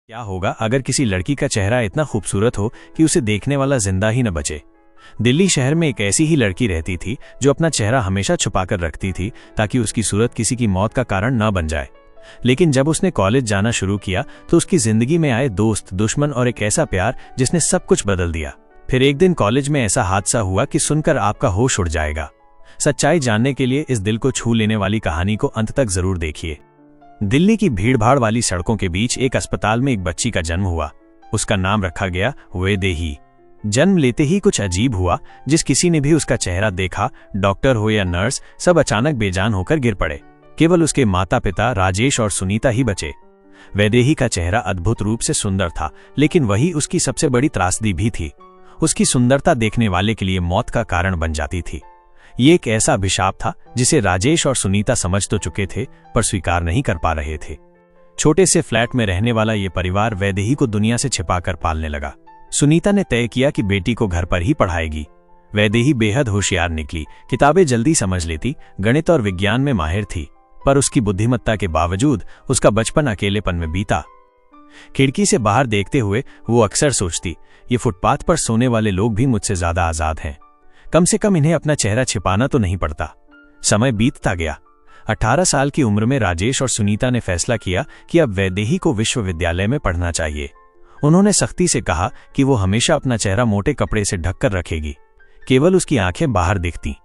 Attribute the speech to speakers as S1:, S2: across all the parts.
S1: क्या होगा अगर किसी लड़की का चेहरा इतना खूबसूरत हो कि उसे देखने वाला जिंदा ही न बचे। दिल्ली शहर में एक ऐसी ही लड़की रहती थी जो अपना चेहरा हमेशा छुपाकर रखती थी ताकि उसकी सूरत किसी की मौत का कारण न बन जाए। लेकिन जब उसने कॉलेज जाना शुरू किया तो उसकी जिंदगी में आए दोस्त, दुश्मन और एक ऐसा प्यार जिसने सब कुछ बदल दिया। फिर एक दिन कॉलेज में ऐसा हादसा हुआ कि सुनकर आपका होश उड़ जाएगा। सच्चाई जानने के लिए इस दिल को छू लेने वाली कहानी को अंत तक जरूर देखिए। दिल्ली की भीड़भाड़ वाली सड़कों के बीच एक अस्पताल में एक बच्ची का जन्म हुआ। उसका नाम रखा गया वैदेही। जन्म लेते ही कुछ अजीब हुआ। जिस किसी ने भी उसका चेहरा देखा, डॉक्टर हो या नर्स, सब अचानक बेजान होकर गिर पड़े। केवल उसके माता पिता राजेश और सुनीता ही बचे। वैदेही का चेहरा अद्भुत रूप से सुंदर था, लेकिन वही उसकी सबसे बड़ी त्रासदी भी थी। उसकी सुंदरता देखने वाले के लिए मौत का कारण बन जाती थी। ये एक ऐसा अभिशाप था जिसे राजेश और सुनीता समझ तो चुके थे, पर स्वीकार नहीं कर पा रहे थे। छोटे से फ्लैट में रहने वाला ये परिवार वैदेही को दुनिया से छिपाकर पालने लगा। सुनीता ने तय किया कि बेटी को घर पर ही पढ़ाएगी। वैदेही बेहद होशियार निकली, किताबें जल्दी समझ लेती, गणित और विज्ञान में माहिर थी। पर उसकी बुद्धिमत्ता के बावजूद उसका बचपन अकेलेपन में बीता। खिड़की से बाहर देखते हुए वो अक्सर सोचती, ये फुटपाथ पर सोने वाले लोग भी मुझसे ज्यादा आजाद हैं। कम से कम इन्हें अपना चेहरा छिपाना तो नहीं पड़ता। समय बीतता गया। 18 साल की उम्र में राजेश और सुनीता ने फैसला किया कि अब वैदेही को विश्वविद्यालय में पढ़ना चाहिए। उन्होंने सख्ती से कहा कि वो हमेशा अपना चेहरा मोटे कपड़े से ढककर रखेगी, केवल उसकी आंखें बाहर दिखती।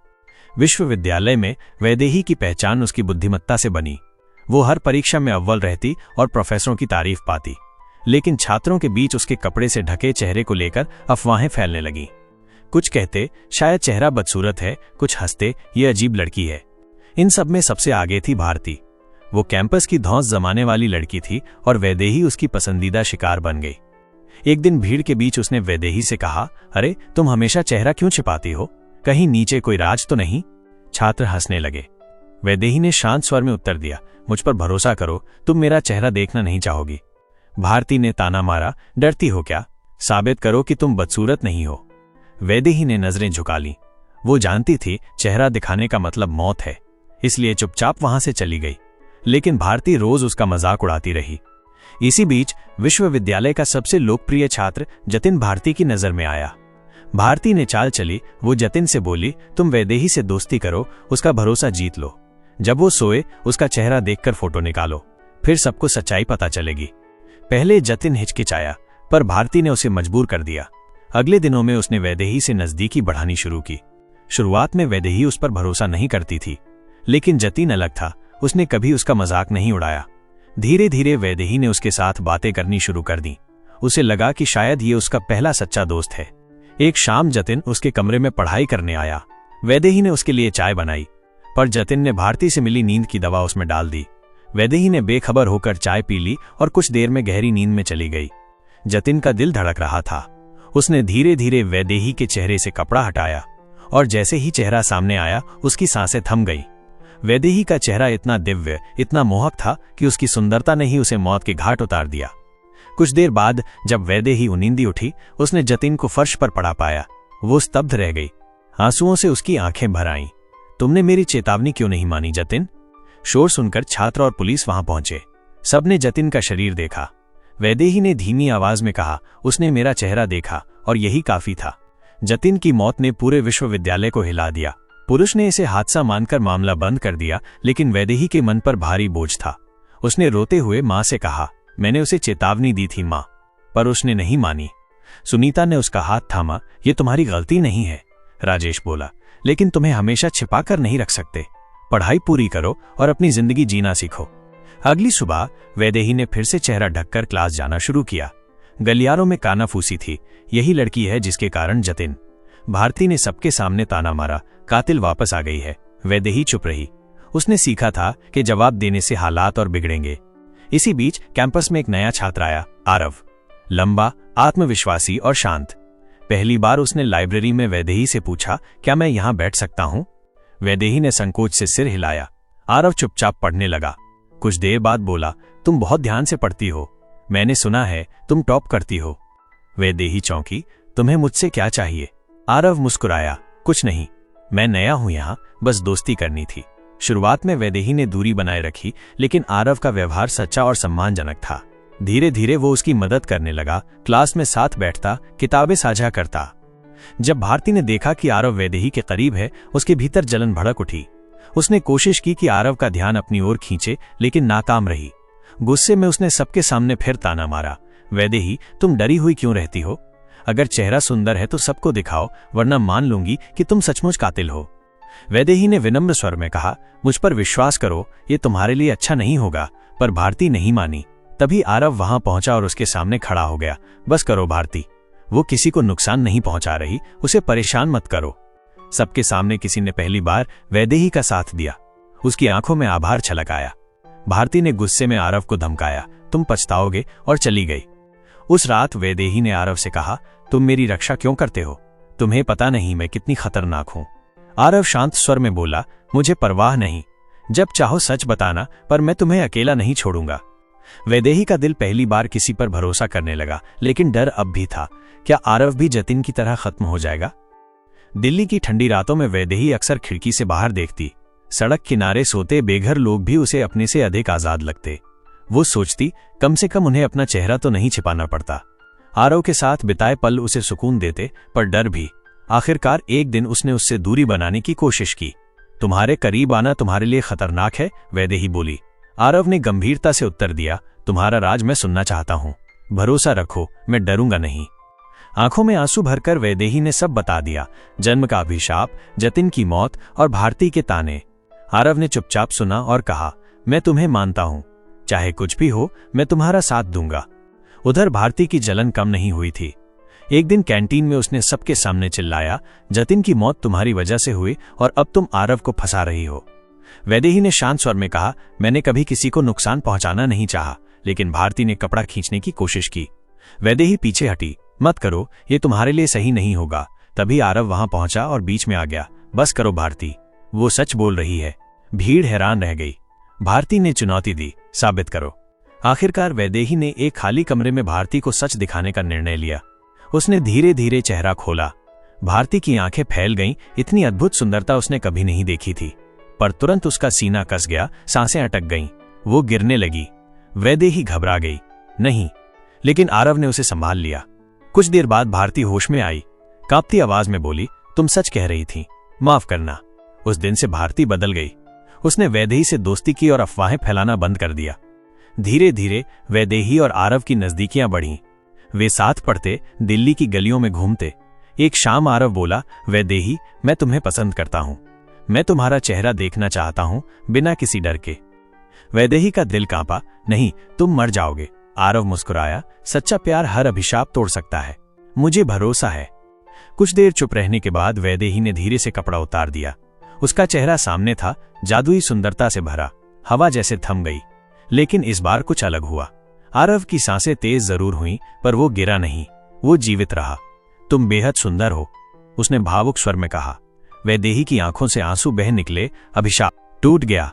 S1: विश्वविद्यालय में वैदेही की पहचान उसकी बुद्धिमत्ता से बनी। वो हर परीक्षा में अव्वल रहती और प्रोफेसरों की तारीफ पाती। लेकिन छात्रों के बीच उसके कपड़े से ढके चेहरे को लेकर अफवाहें फैलने लगीं। कुछ कहते शायद चेहरा बदसूरत है, कुछ हंसते ये अजीब लड़की है। इन सब में सबसे आगे थी भारती। वो कैंपस की धौंस जमाने वाली लड़की थी और वैदेही उसकी पसंदीदा शिकार बन गई। एक दिन भीड़ के बीच उसने वैदेही से कहा, अरे तुम हमेशा चेहरा क्यों छिपाती हो? कहीं नीचे कोई राज तो नहीं? छात्र हंसने लगे। वैदेही ने शांत स्वर में उत्तर दिया, मुझ पर भरोसा करो, तुम मेरा चेहरा देखना नहीं चाहोगी। भारती ने ताना मारा, डरती हो क्या? साबित करो कि तुम बदसूरत नहीं हो। वैदेही ने नजरें झुका लीं। वो जानती थी चेहरा दिखाने का मतलब मौत है, इसलिए चुपचाप वहां से चली गई। लेकिन भारती रोज उसका मजाक उड़ाती रही। इसी बीच विश्वविद्यालय का सबसे लोकप्रिय छात्र जतिन भारती की नजर में आया। भारती ने चाल चली। वो जतिन से बोली, तुम वैदेही से दोस्ती करो, उसका भरोसा जीत लो। जब वो सोए उसका चेहरा देखकर फोटो निकालो, फिर सबको सच्चाई पता चलेगी। पहले जतिन हिचकिचाया, पर भारती ने उसे मजबूर कर दिया। अगले दिनों में उसने वैदेही से नजदीकी बढ़ानी शुरू की। शुरुआत में वैदेही उस पर भरोसा नहीं करती थी, लेकिन जतिन अलग था, उसने कभी उसका मजाक नहीं उड़ाया। धीरे धीरे वैदेही ने उसके साथ बातें करनी शुरू कर दी। उसे लगा कि शायद ये उसका पहला सच्चा दोस्त है। एक शाम जतिन उसके कमरे में पढ़ाई करने आया। वैदेही ने उसके लिए चाय बनाई, पर जतिन ने भारती से मिली नींद की दवा उसमें डाल दी। वैदेही ने बेखबर होकर चाय पी ली और कुछ देर में गहरी नींद में चली गई। जतिन का दिल धड़क रहा था। उसने धीरे धीरे वैदेही के चेहरे से कपड़ा हटाया और जैसे ही चेहरा सामने आया उसकी सांसें थम गई। वैदेही का चेहरा इतना दिव्य, इतना मोहक था कि उसकी सुंदरता ने ही उसे मौत के घाट उतार दिया। कुछ देर बाद जब वैदेही नींदी उठी, उसने जतिन को फर्श पर पड़ा पाया। वो स्तब्ध रह गई। आंसुओं से उसकी आंखें भर आईं। तुमने मेरी चेतावनी क्यों नहीं मानी जतिन? शोर सुनकर छात्र और पुलिस वहां पहुंचे। सबने जतिन का शरीर देखा। वैदेही ने धीमी आवाज में कहा, उसने मेरा चेहरा देखा और यही काफी था। जतिन की मौत ने पूरे विश्वविद्यालय को हिला दिया। पुरुष ने इसे हादसा मानकर मामला बंद कर दिया, लेकिन वैदेही के मन पर भारी बोझ था। उसने रोते हुए मां से कहा, मैंने उसे चेतावनी दी थी मां, पर उसने नहीं मानी। सुनीता ने उसका हाथ थामा, ये तुम्हारी गलती नहीं है। राजेश बोला, लेकिन तुम्हें हमेशा छिपा कर नहीं रख सकते। पढ़ाई पूरी करो और अपनी जिंदगी जीना सीखो। अगली सुबह वैदेही ने फिर से चेहरा ढककर क्लास जाना शुरू किया। गलियारों में कानाफूसी थी, यही लड़की है जिसके कारण जतिन। भारती ने सबके सामने ताना मारा, कातिल वापस आ गई है। वैदेही चुप रही। उसने सीखा था कि जवाब देने से हालात और बिगड़ेंगे। इसी बीच कैंपस में एक नया छात्र आया, आरव। लंबा, आत्मविश्वासी और शांत। पहली बार उसने लाइब्रेरी में वैदेही से पूछा, क्या मैं यहां बैठ सकता हूं? वैदेही ने संकोच से सिर हिलाया। आरव चुपचाप पढ़ने लगा। कुछ देर बाद बोला, तुम बहुत ध्यान से पढ़ती हो, मैंने सुना है तुम टॉप करती हो। वैदेही चौंकी, तुम्हें मुझसे क्या चाहिए? आरव मुस्कुराया, कुछ नहीं, मैं नया हूं यहां, बस दोस्ती करनी थी। शुरुआत में वैदेही ने दूरी बनाए रखी, लेकिन आरव का व्यवहार सच्चा और सम्मानजनक था। धीरे धीरे वो उसकी मदद करने लगा, क्लास में साथ बैठता, किताबें साझा करता। जब भारती ने देखा कि आरव वैदेही के करीब है, उसके भीतर जलन भड़क उठी। उसने कोशिश की कि आरव का ध्यान अपनी ओर खींचे, लेकिन नाकाम रही। गुस्से में उसने सबके सामने फिर ताना मारा, वैदेही, तुम डरी हुई क्यों रहती हो? अगर चेहरा सुंदर है तो सबको दिखाओ, वरना मान लूंगी कि तुम सचमुच कातिल हो। वैदेही ने विनम्र स्वर में कहा, मुझ पर विश्वास करो, ये तुम्हारे लिए अच्छा नहीं होगा। पर भारती नहीं मानी। तभी आरव वहां पहुंचा और उसके सामने खड़ा हो गया। बस करो भारती, वो किसी को नुकसान नहीं पहुंचा रही, उसे परेशान मत करो। सबके सामने किसी ने पहली बार वैदेही का साथ दिया। उसकी आंखों में आभार छलक आया। भारती ने गुस्से में आरव को धमकाया, तुम पछताओगे, और चली गई। उस रात वैदेही ने आरव से कहा, तुम मेरी रक्षा क्यों करते हो? तुम्हें पता नहीं मैं कितनी खतरनाक हूं। आरव शांत स्वर में बोला, मुझे परवाह नहीं, जब चाहो सच बताना, पर मैं तुम्हें अकेला नहीं छोड़ूंगा। वैदेही का दिल पहली बार किसी पर भरोसा करने लगा, लेकिन डर अब भी था। क्या आरव भी जतिन की तरह खत्म हो जाएगा? दिल्ली की ठंडी रातों में वैदेही अक्सर खिड़की से बाहर देखती। सड़क किनारे सोते बेघर लोग भी उसे अपने से अधिक आजाद लगते। वो सोचती, कम से कम उन्हें अपना चेहरा तो नहीं छिपाना पड़ता। आरव के साथ बिताए पल उसे सुकून देते, पर डर भी। आखिरकार एक दिन उसने उससे दूरी बनाने की कोशिश की। तुम्हारे करीब आना तुम्हारे लिए खतरनाक है, वैदेही बोली। आरव ने गंभीरता से उत्तर दिया, तुम्हारा राज मैं सुनना चाहता हूं। भरोसा रखो, मैं डरूंगा नहीं। आंखों में आंसू भरकर वैदेही ने सब बता दिया, जन्म का अभिशाप, जतिन की मौत और भारती के ताने। आरव ने चुपचाप सुना और कहा, मैं तुम्हें मानता हूं, चाहे कुछ भी हो, मैं तुम्हारा साथ दूंगा। उधर भारती की जलन कम नहीं हुई थी। एक दिन कैंटीन में उसने सबके सामने चिल्लाया, जतिन की मौत तुम्हारी वजह से हुई और अब तुम आरव को फंसा रही हो। वैदेही ने शांत स्वर में कहा, मैंने कभी किसी को नुकसान पहुंचाना नहीं चाहा, लेकिन भारती ने कपड़ा खींचने की कोशिश की। वैदेही पीछे हटी, मत करो, ये तुम्हारे लिए सही नहीं होगा। तभी आरव वहां पहुंचा और बीच में आ गया, बस करो भारती, वो सच बोल रही है। भीड़ हैरान रह गई। भारती ने चुनौती दी, साबित करो। आखिरकार वैदेही ने एक खाली कमरे में भारती को सच दिखाने का निर्णय लिया। उसने धीरे धीरे चेहरा खोला। भारती की आंखें फैल गईं, इतनी अद्भुत सुंदरता उसने कभी नहीं देखी थी। पर तुरंत उसका सीना कस गया, सांसें अटक गईं, वो गिरने लगी। वैदेही घबरा गई। नहीं, लेकिन आरव ने उसे संभाल लिया। कुछ देर बाद भारती होश में आई, कांपती आवाज में बोली, तुम सच कह रही थी, माफ करना। उस दिन से भारती बदल गई। उसने वैदेही से दोस्ती की और अफवाहें फैलाना बंद कर दिया। धीरे धीरे वैदेही और आरव की नजदीकियां बढ़ीं। वे साथ पढ़ते, दिल्ली की गलियों में घूमते। एक शाम आरव बोला, वैदेही, मैं तुम्हें पसंद करता हूं, मैं तुम्हारा चेहरा देखना चाहता हूं, बिना किसी डर के। वैदेही का दिल कांपा, नहीं, तुम मर जाओगे। आरव मुस्कुराया, सच्चा प्यार हर अभिशाप तोड़ सकता है, मुझे भरोसा है। कुछ देर चुप रहने के बाद वैदेही ने धीरे से कपड़ा उतार दिया। उसका चेहरा सामने था, जादुई सुंदरता से भरा। हवा जैसे थम गई, लेकिन इस बार कुछ अलग हुआ। आरव की सांसें तेज जरूर हुईं, पर वो गिरा नहीं, वो जीवित रहा। तुम बेहद सुंदर हो, उसने भावुक स्वर में कहा। वैदेही की आंखों से आंसू बह निकले, अभिशाप टूट गया।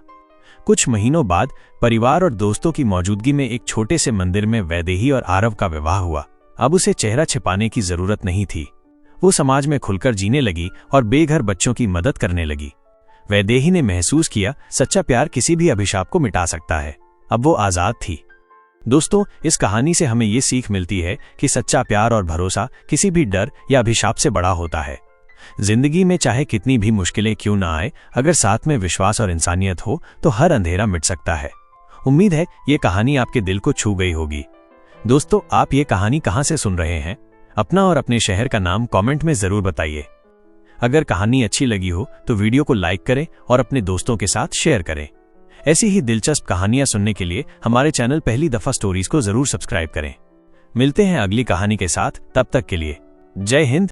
S1: कुछ महीनों बाद परिवार और दोस्तों की मौजूदगी में एक छोटे से मंदिर में वैदेही और आरव का विवाह हुआ। अब उसे चेहरा छिपाने की जरूरत नहीं थी। वो समाज में खुलकर जीने लगी और बेघर बच्चों की मदद करने लगी। वैदेही ने महसूस किया, सच्चा प्यार किसी भी अभिशाप को मिटा सकता है। अब वो आजाद थी। दोस्तों, इस कहानी से हमें ये सीख मिलती है कि सच्चा प्यार और भरोसा किसी भी डर या अभिशाप से बड़ा होता है। जिंदगी में चाहे कितनी भी मुश्किलें क्यों ना आए, अगर साथ में विश्वास और इंसानियत हो तो हर अंधेरा मिट सकता है। उम्मीद है ये कहानी आपके दिल को छू गई होगी। दोस्तों, आप ये कहानी कहाँ से सुन रहे हैं? अपना और अपने शहर का नाम कमेंट में जरूर बताइए। अगर कहानी अच्छी लगी हो तो वीडियो को लाइक करें और अपने दोस्तों के साथ शेयर करें। ऐसी ही दिलचस्प कहानियां सुनने के लिए हमारे चैनल पहली दफा स्टोरीज को जरूर सब्सक्राइब करें। मिलते हैं अगली कहानी के साथ, तब तक के लिए जय हिंद।